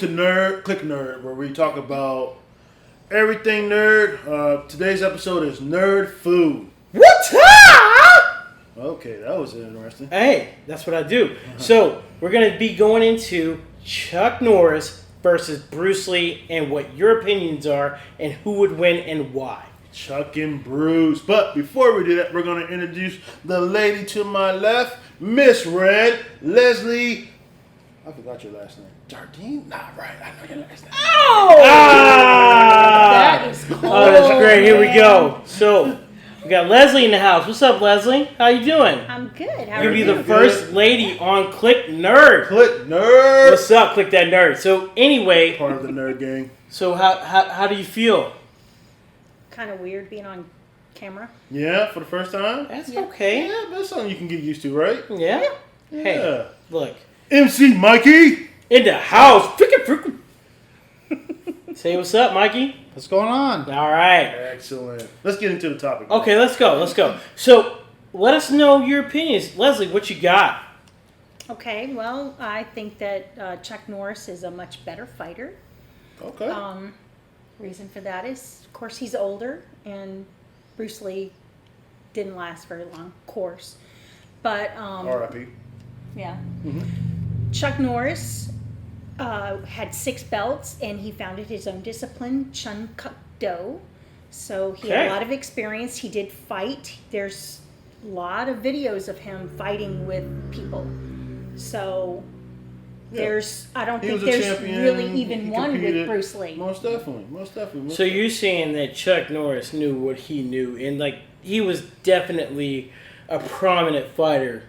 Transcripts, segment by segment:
to Cliq Nerd, where we talk about everything nerd. Today's episode is nerd food. What? Okay, that was interesting. Hey, that's what I do. So we're gonna be going into Chuck Norris versus Bruce Lee and what your opinions are and who would win and why. Chuck and Bruce. But before we do that, we're going to introduce the lady to my left, Miss Red, Leslie. I forgot your last name. Jardine? Nah, right. I know your last name. Oh! That is cool. Oh, that's great. Here we go. So we got Leslie in the house. What's up, Leslie? How you doing? I'm good. How You'll are be you? the first lady on Cliq Nerd. Cliq Nerd. What's up, Cliq that nerd? So anyway, Part of the nerd gang. so how do you feel? Kind of weird being on camera. Yeah, for the first time? That's Yeah. okay. Yeah, that's something you can get used to, right? Yeah. Hey, Yeah. look. MC Mikey. In the house. Freaking. Say what's up, Mikey. What's going on? All right. Excellent. Let's get into the topic. Okay, let's go. So, let us know your opinions. Leslie, what you got? Okay, well, I think that Chuck Norris is a much better fighter. Okay. Reason for that is, of course, he's older, and Bruce Lee didn't last very long, of course. But, R.I.P. yeah. Mm-hmm. Chuck Norris had 6 belts, and he founded his own discipline, Chun Do. So he had Okay. a lot of experience. He did fight. There's a lot of videos of him fighting with people. So Yeah. I don't He think was a there's champion. really He even one competed. with Bruce Lee. Most definitely. So you're saying that Chuck Norris knew what he knew, and like he was definitely a prominent fighter.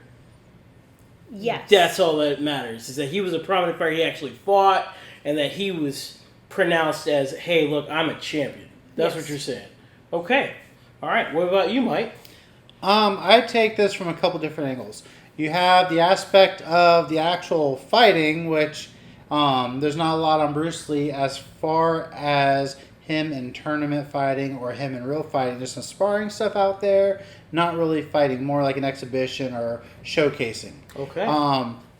Yes. That's all that matters. Is that he was a prominent fighter. He actually fought, and that he was pronounced as, "Hey, look, I'm a champion." That's Yes. what you're saying. Okay. All right. What about you, Mike? I take this from a couple different angles. You have the aspect of the actual fighting, which there's not a lot on Bruce Lee as far as him in tournament fighting or him in real fighting. Just some sparring stuff out there, not really fighting, more like an exhibition or showcasing. Okay.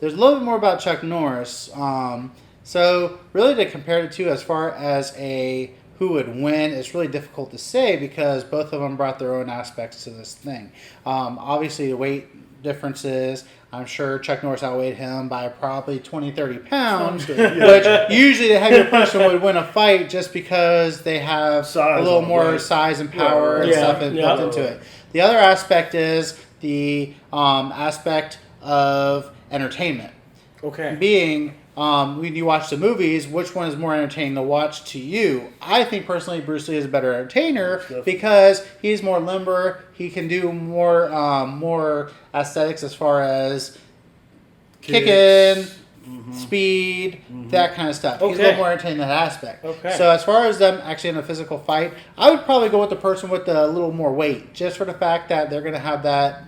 There's a little bit more about Chuck Norris. So really to compare the two as far as who would win, it's really difficult to say because both of them brought their own aspects to this thing. Obviously, the weight differences. I'm sure Chuck Norris outweighed him by probably 20, 30 pounds, which usually the heavier person would win a fight just because they have Size a little on more it. size and power and Yeah. stuff Yeah. built into it. The other aspect is the aspect of entertainment. Okay. Being, when you watch the movies, which one is more entertaining to watch to you? I think personally Bruce Lee is a better entertainer because he's more limber. He can do more aesthetics as far as kicking, speed, that kind of stuff. He's a Okay. little more entertaining in that aspect. Okay. So as far as them actually in a physical fight, I would probably go with the person with the little more weight, just for the fact that they're going to have that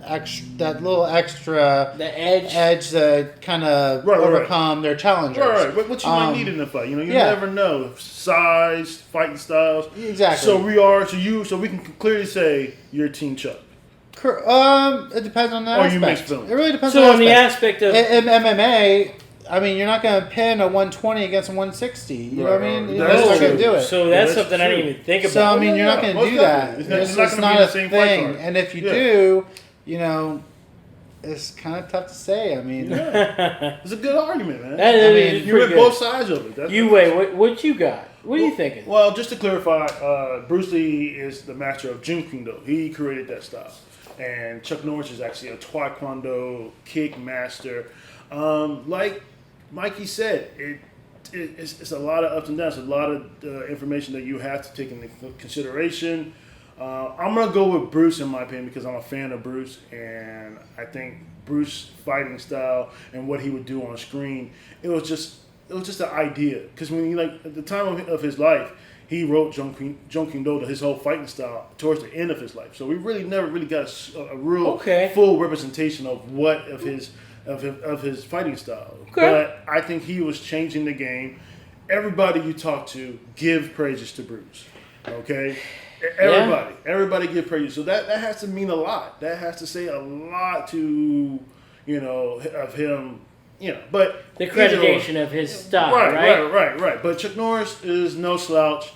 little extra The edge. to kind of Right. overcome their challengers. Right. What you might need in the fight. You yeah. never know. Size, fighting styles. Exactly. So we can clearly say you're Team Chuck. It depends on the Or you aspect. mixed feelings. It really depends So on on the aspect of In MMA, I mean, you're not going to pin a 120 against a 160. You know what I mean? Right. You're That's just not going true. to do it. So that's Yeah, something that's I didn't true. even think about. So, I mean, you're not going to most do that. definitely. It's not just gonna be not the a same fight thing. card. And if you Yeah. do, it's kind of tough to say. I mean, It's a good argument, man. That is You're pretty at both good. sides of it. That's You wait. What you got? What are you thinking? Well, just to clarify, Bruce Lee is the master of Jeet Kune Do. He created that style. And Chuck Norris is actually a Taekwondo kick master. Like Mikey said, it's a lot of ups and downs, a lot of information that you have to take into consideration. I'm going to go with Bruce in my opinion because I'm a fan of Bruce, and I think Bruce's fighting style and what he would do on screen, it was just an idea. Because when at the time of his life, he wrote Jeet Kune Do, his whole fighting style, towards the end of his life. So we really never really got a real full representation of what of his fighting style. Okay. But I think he was changing the game. Everybody you talk to give praises to Bruce. Okay? Everybody give praises. So that has to mean a lot. That has to say a lot to, of him but The either or. accreditation of his style, right? Right. But Chuck Norris is no slouch.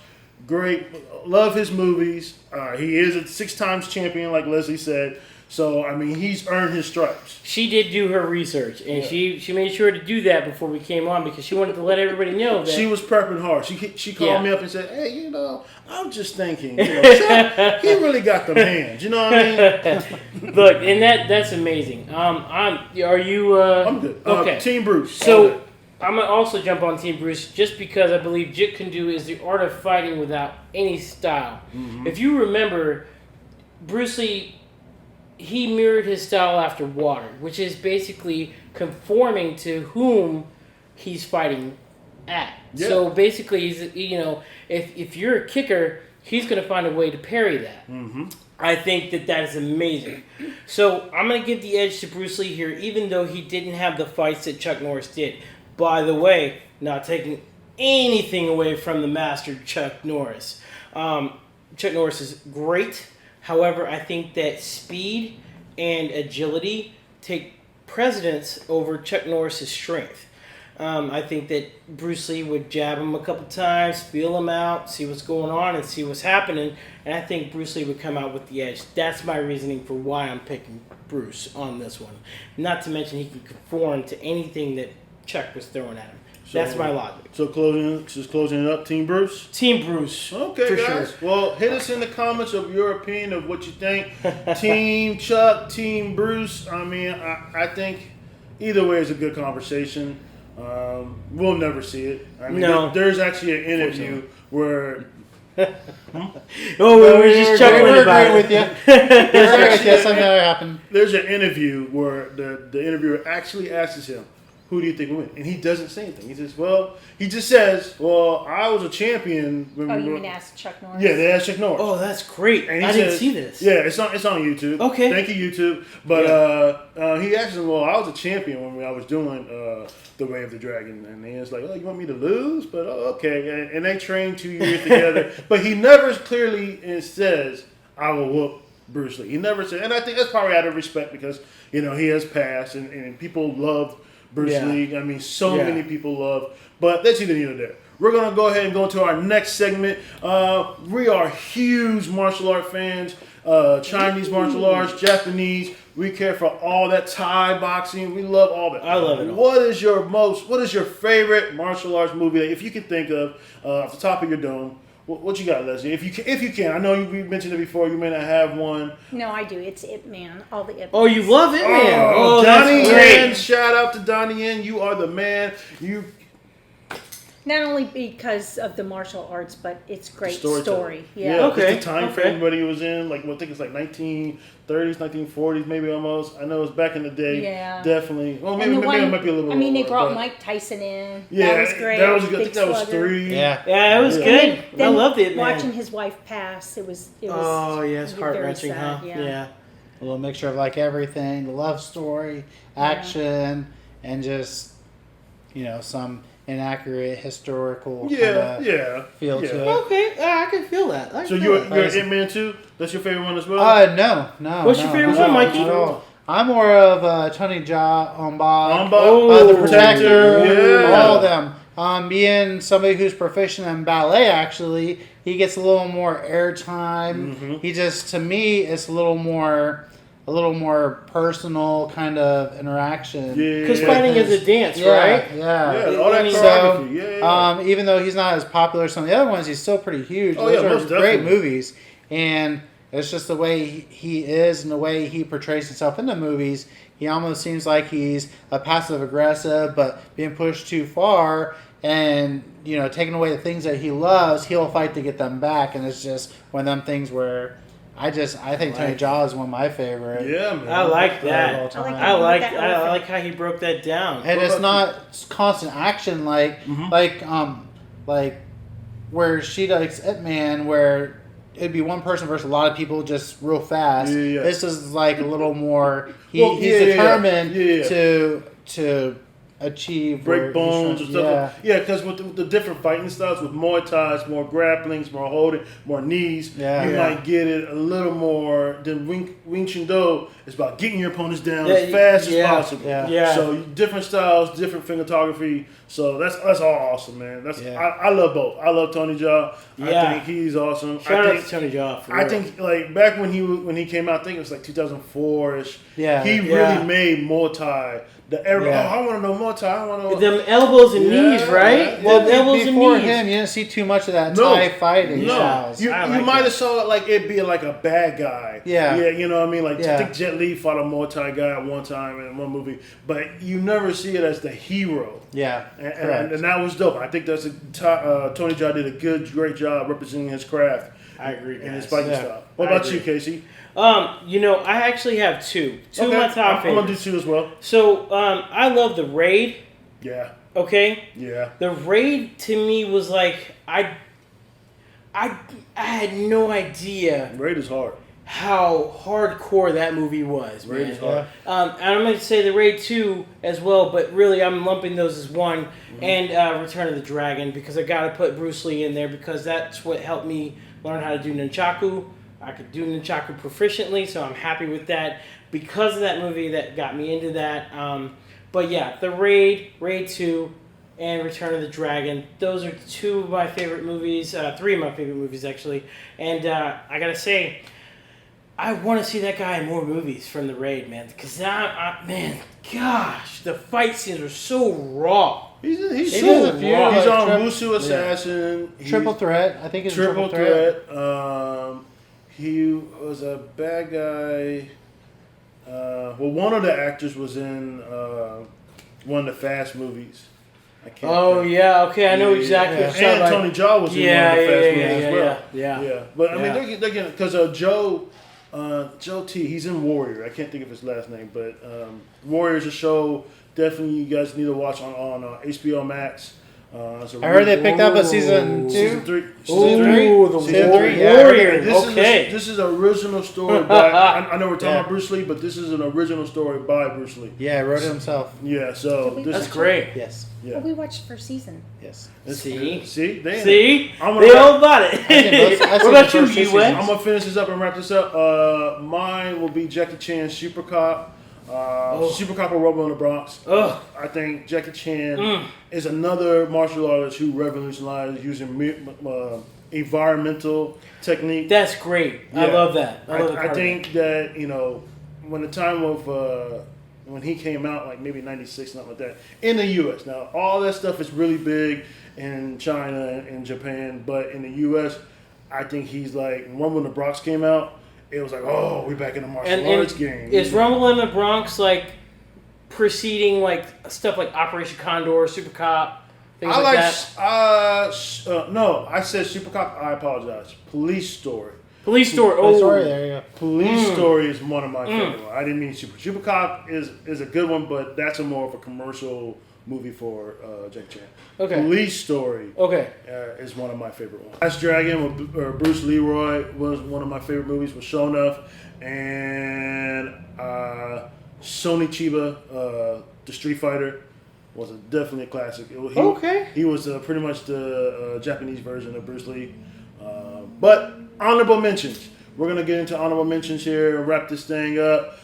Great, love his movies. He is a 6 times champion, like Leslie said. So I mean, he's earned his stripes. She did do her research, and she made sure to do that before we came on because she wanted to let everybody know that She was prepping hard. She called Yeah. me up and said, "Hey, I'm just thinking, Chuck, he really got them hands. You know what I mean?" Look, and that's amazing. Are you? I'm good. Okay. Team Bruce. all So day. I'm gonna also jump on Team Bruce just because I believe Jeet Kune Do is the art of fighting without any style. Mm-hmm. If you remember, Bruce Lee, he mirrored his style after water, which is basically conforming to whom he's fighting at. Yeah. So basically, if you're a kicker, he's gonna find a way to parry that. Mm-hmm. I think that is amazing. So I'm going to give the edge to Bruce Lee here, even though he didn't have the fights that Chuck Norris did. By the way, not taking anything away from the master Chuck Norris. Chuck Norris is great. However, I think that speed and agility take precedence over Chuck Norris's strength. I think that Bruce Lee would jab him a couple times, feel him out, see what's going on, and see what's happening. And I think Bruce Lee would come out with the edge. That's my reasoning for why I'm picking Bruce on this one. Not to mention he can conform to anything that Chuck was throwing at him. That's my logic. So closing it up, Team Bruce. Team Bruce. Okay, for guys. sure. Well, hit us in the comments of your opinion of what you think. Team Chuck, Team Bruce. I mean, I think either way is a good conversation. We'll never see it. I mean, No. there's actually an interview where Oh, we were just chuckling about it. with you. We're agreeing with you. Something that happened. there's an interview where the interviewer actually asks him, "Who do you think will win?" And he doesn't say anything. He just says, "Well, I was a champion." When Oh, we you were-" mean ask Chuck Norris? Yeah, they asked Chuck Norris. Oh, that's great. And he I didn't says- see this. Yeah, it's on YouTube. Okay. Thank you, YouTube. But he asked him, "Well, I was a champion when I was doing the Way of the Dragon," and he was like, "Oh, you want me to lose?" But okay. And they trained 2 years together. But he never clearly says, "I will whoop Bruce Lee." He never said, and I think that's probably out of respect because he has passed and people love Bruce Yeah. Lee. I mean, so Yeah. many people love. But that's either here or there. We're going to go ahead and go into our next segment. We are huge martial art fans. Chinese martial arts, Japanese. We care for all that Thai boxing. We love all that. I love it all. What is your favorite martial arts movie that if you can think of off the top of your dome? What you got, Leslie? If you can, I know we mentioned it before. You may not have one. No, I do. It's Ip Man. All the Ip. Oh, you love it, man. Oh, Donnie that's great. Yen! Shout out to Donnie Yen. You are the man. You Not only because of the martial arts, but it's great storytelling. story. Yeah, Yeah. Okay, just the time okay. frame what he was in, like I think it's like 1930s, 1940s, maybe almost. I know it's back in the day. Yeah. Definitely. Well, And maybe the it might be a little bit. I mean, they older, brought but- Mike Tyson in. Yeah, that was great. That was good. I Big think that was Slugger. 3. Yeah, it was Yeah. good. I Then loved it, man. Watching his wife pass, it was. Oh, yeah, it's very heart-wrenching, sad, huh? Yeah. A little mixture of like everything, the love story, action, and just some inaccurate historical Yeah, kinda yeah. feel yeah. to it. Okay, I can feel that. I So can you're feel it. an Ip Man too? That's your favorite one as well? No. What's your favorite not one, at all, Mikey? not at all. I'm more of Tony Jaa, Ombak, Amba, the Protector, yeah. all of them. Being somebody who's proficient in ballet, actually, he gets a little more airtime. Mm-hmm. He just, to me, it's a little more personal kind of interaction. Yeah. Because fighting is a dance, Yeah, right? yeah. Yeah, all that I mean, choreography. Yeah. Even though he's not as popular as some of the other ones, he's still pretty huge. Oh, Those yeah, are most great definitely. movies, and it's just the way he is and the way he portrays himself in the movies. He almost seems like he's a passive aggressive, but being pushed too far and taking away the things that he loves, he'll fight to get them back. And it's just one of them things where I think Tony Jaa is one of my favorite. Yeah, man. I like of all that. time. I like that I elephant. like how he broke that down. And What it's about not constant action like where she does Ip Man, where it'd be one person versus a lot of people just real fast. Yeah. This is like a little more. Well, He's determined yeah. to achieve break where he's bones or trying- stuff. Yeah, because with the different fighting styles, with Muay Thai, it's more grapplings, more holding, more knees. Yeah. You Yeah. might get it a little more than Wing Chun Do. It's about getting your opponents down Yeah, as fast yeah. as possible. Yeah. Yeah. So different styles, different photography. So that's all awesome, man. That's Yeah. I love both. I love Tony Jaa. Yeah. I think he's awesome. Shout I out think to Tony Jaa. For I real. think like back when he came out, I think it was like 2004ish. Yeah. He Yeah. really made Muay Thai the era. Yeah. Oh, I want to know Muay Thai. I want to know. them elbows and Yeah, knees, right? yeah. Well, elbows and Before knees. him, you didn't see too much of that No. Thai fighting No, styles. you I like might that. have saw it like it be like a bad guy. Yeah. Yeah, you know what I mean? Like Yeah. I think Jet Li fought a Muay Thai guy at one time in one movie, but you never see it as the hero. Yeah, And, correct. and that was dope. I think that's Tony Jaa did a great job representing his craft I agree, and his guys. fighting Yeah. style. What I about you, agree. Casey? You know, I actually have two of my top I'm gonna do favorites. two as well. So, I love the Raid. Yeah, Okay, yeah. the Raid to me was like I had no idea Raid is hard. how hardcore that movie was, Raid man. is hard. And I'm going to say the Raid 2 as well, but really I'm lumping those as one, and Return of the Dragon, because I got to put Bruce Lee in there because that's what helped me learn how to do nunchaku. I could do nunchaku proficiently, so I'm happy with that. Because of that movie, that got me into that. But yeah, the Raid 2, and Return of the Dragon. Those are two of my favorite movies, three of my favorite movies actually. And I gotta say, I want to see that guy in more movies from the Raid, man. Because man, gosh, the fight scenes are so raw. He's He so does a few, raw. He's like, on tri- Musu Assassin. He's Triple threat. I think it's triple threat. He was a bad guy. Well, one of the actors was in one of the Fast movies. I can't. Oh think. yeah, okay, I know Yeah, exactly. yeah. what you're And talking Tony Jaa was in Yeah, one of the Fast yeah, movies yeah, as well. yeah. Yeah, but I Yeah. mean, they're getting because Joe T. He's in Warrior. I can't think of his last name, but Warrior is a show. Definitely, you guys need to watch on HBO Max. It's a I heard they really- picked up a season Season 2. three. Ooh, the Season Warrior. three. Yeah, Warrior. This Okay. This is an original story by. I know we're talking Yeah. about Bruce Lee, but this is an original story by Bruce Lee. Yeah, he wrote it himself. Yeah, so Did we this That's is great. Yes. Yeah. Well, we watched first season. Yes. It's See? good. See, Damn. See? I'm They gonna, all about it. think most- I've What seen about the you, first two you seasons. I'm gonna finish this up and wrap this up. Mine will be Jackie Chan's Super Cop. Super Cop or Rumble in the Bronx. Ugh. I think Jackie Chan is another martial artist who revolutionized using environmental technique. That's great. I Yeah. love that. I love the part I of think that when the time of when he came out, like maybe '96, something like that, in the U.S. Now all that stuff is really big in China and Japan, but in the U.S., I think he's like when Rumble in the Bronx came out, it was like, oh, we're back in the martial And arts game. is Rumble in the Bronx like preceding like stuff like Operation Condor, Super Cop, things I like like that? no, I said Super Cop. I apologize. Police Story. Police Story. Oh, Oh, sorry, there you go. Police Story is one of my favorite ones. I didn't mean Super Cop is a good one, but that's a more of a commercial movie for Jackie Chan. Okay. Police Story Okay. is one of my favorite ones. Last Dragon with Bruce Leroy was one of my favorite movies with Shonuff and Sony Chiba, the Street Fighter. Was definitely a classic. Okay. He was pretty much the Japanese version of Bruce Lee. But honorable mentions. We're gonna get into honorable mentions here and wrap this thing up.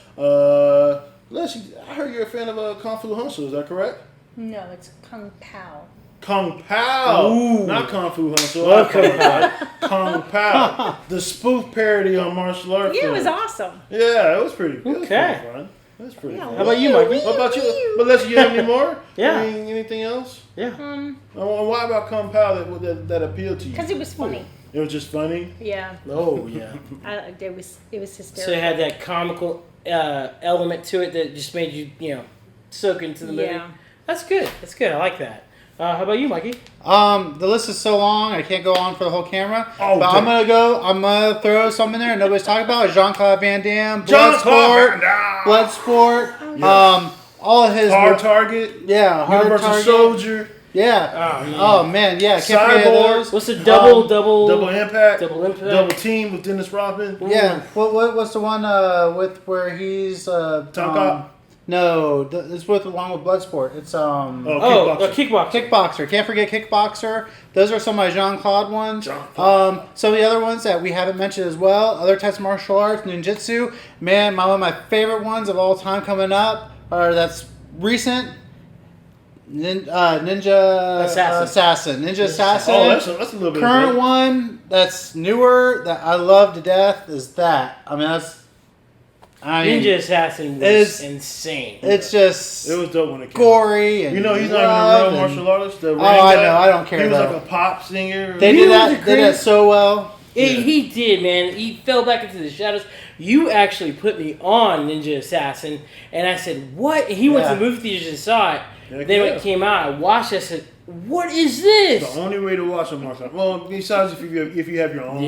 Leslie, I heard you're a fan of Kung Fu Hustle. Is that correct? No, it's Kung Pao. Kung Pao, Ooh. not Kung Fu Hustle. Love Kung Pao. Kung Pao, the spoof parody on martial arts. Yeah, it was films. awesome. Yeah, it was pretty. It was Okay. pretty fun. It was pretty Yeah, fun. How about you, Mikey? What about you? But Leslie, you have any more? Yeah. Anything else? Yeah. Why about Kung Pao that appealed to you? Because it was funny. It was just funny. Yeah, Oh yeah. it was hysterical. So it had that comical element to it that just made you soak into the movie. Yeah. That's good. That's good. I like that. How about you, Mikey? The list is so long, I can't go on for the whole camera. Oh, but damn. I'm gonna throw some in there and nobody's talking about. Jean-Claude Van Damme, Jean-Claude Bloodsport, Van Damme. Bloodsport, Yeah. all of his Hard Target. yeah, Hard Universal Target. Soldier. Yeah. Oh, man. Oh man, yeah, can't forget Cyborg. those. What's the double? Double Impact. Double Impact. Double Team with Dennis Rodman. Yeah. What's the one with where he's Cop? No, it's along with Bloodsport. It's Kickboxer. Kickboxer. Can't forget Kickboxer. Those are some of my Jean-Claude ones. Jean-Claude. Some of the other ones that we haven't mentioned as well. Other types of martial arts, ninjutsu. Man, one of my favorite ones of all time coming up, or that's recent. Ninja Assassin. Ninja Assassin. Oh, that's a little bit. Current one that's newer that I love to death is that. I mean, Ninja Assassin was insane. It's just It was dope when it came gory and he's not even a real martial artist. The I know. I don't care. He was though. like a pop singer. They did that so well. He did, man. He fell back into the shadows. You actually put me on Ninja Assassin, and I said, "What?" And he went to the movie theaters and saw it. Then when it came out, I watched it. I said, "What is this?" The only way to watch a martial art. Well, besides if you have your own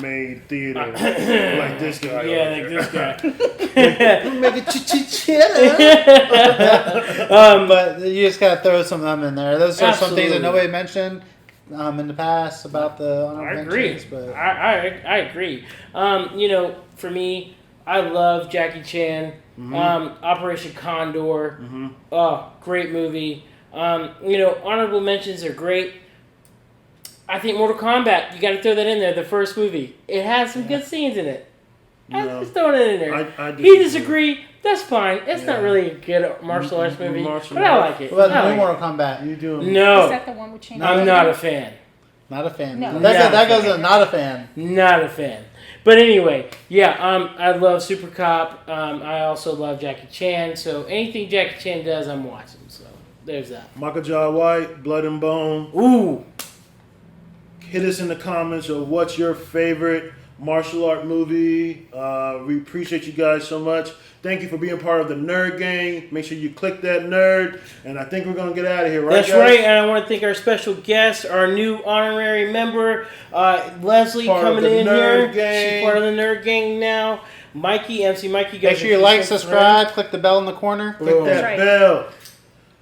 made theater, like this guy. Yeah, like this guy. Make it chichilla. But you just gotta throw some of them in there. Those are some things that Absolutely. nobody mentioned in the past about the I agree. mentions, but I agree. For me, I love Jackie Chan. Operation Condor. Oh, great movie. Honorable mentions are great. I think Mortal Kombat, you got to throw that in there. The first movie, it has some good scenes in it. I'm just throwing it in there. I He disagree. That's fine. It's not really a good martial arts movie, but I like it. what about I the new like Mortal Kombat? You doing? Is No, that the one with Shane? I'm not a fan. Not a fan. No. That goes as not a fan. Not a fan. But anyway, I love Super Cop. I also love Jackie Chan. So anything Jackie Chan does, I'm watching. So there's that. Michael Jai White, Blood and Bone. Ooh. Hit us in the comments of what's your favorite martial art movie. We appreciate you guys so much. Thank you for being part of the Nerd Gang. Make sure you click that nerd. And I think we're going to get out of here, right, That's guys? right. And I want to thank our special guest, our new honorary member, Leslie, Part of coming the in Nerd here. Gang. She's part of the Nerd Gang now. Mikey, MC Mikey, guys. Make sure you like, subscribe, click the bell in the corner. Click that right. bell.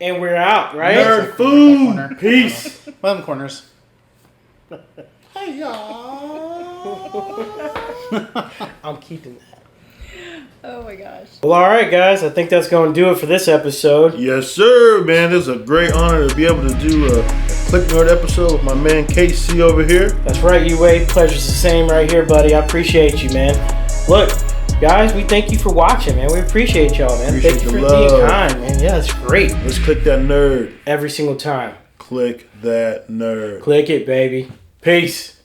And we're out, right? Nerd food. Corner. Peace. One of them corners. Hey, y'all. I'm keeping that. Oh my gosh. Well, all right, guys. I think that's going to do it for this episode. Yes, sir, man. It's a great honor to be able to do a Cliq Nerd episode with my man KC over here. That's right, UA. Pleasure's the same right here, buddy. I appreciate you, man. Look, guys, we thank you for watching, man. We appreciate y'all, man. Appreciate Thank you the for love. being kind, man. Yeah, that's great. Let's click that nerd. Every single time. Click that nerd. Click it, baby. Peace.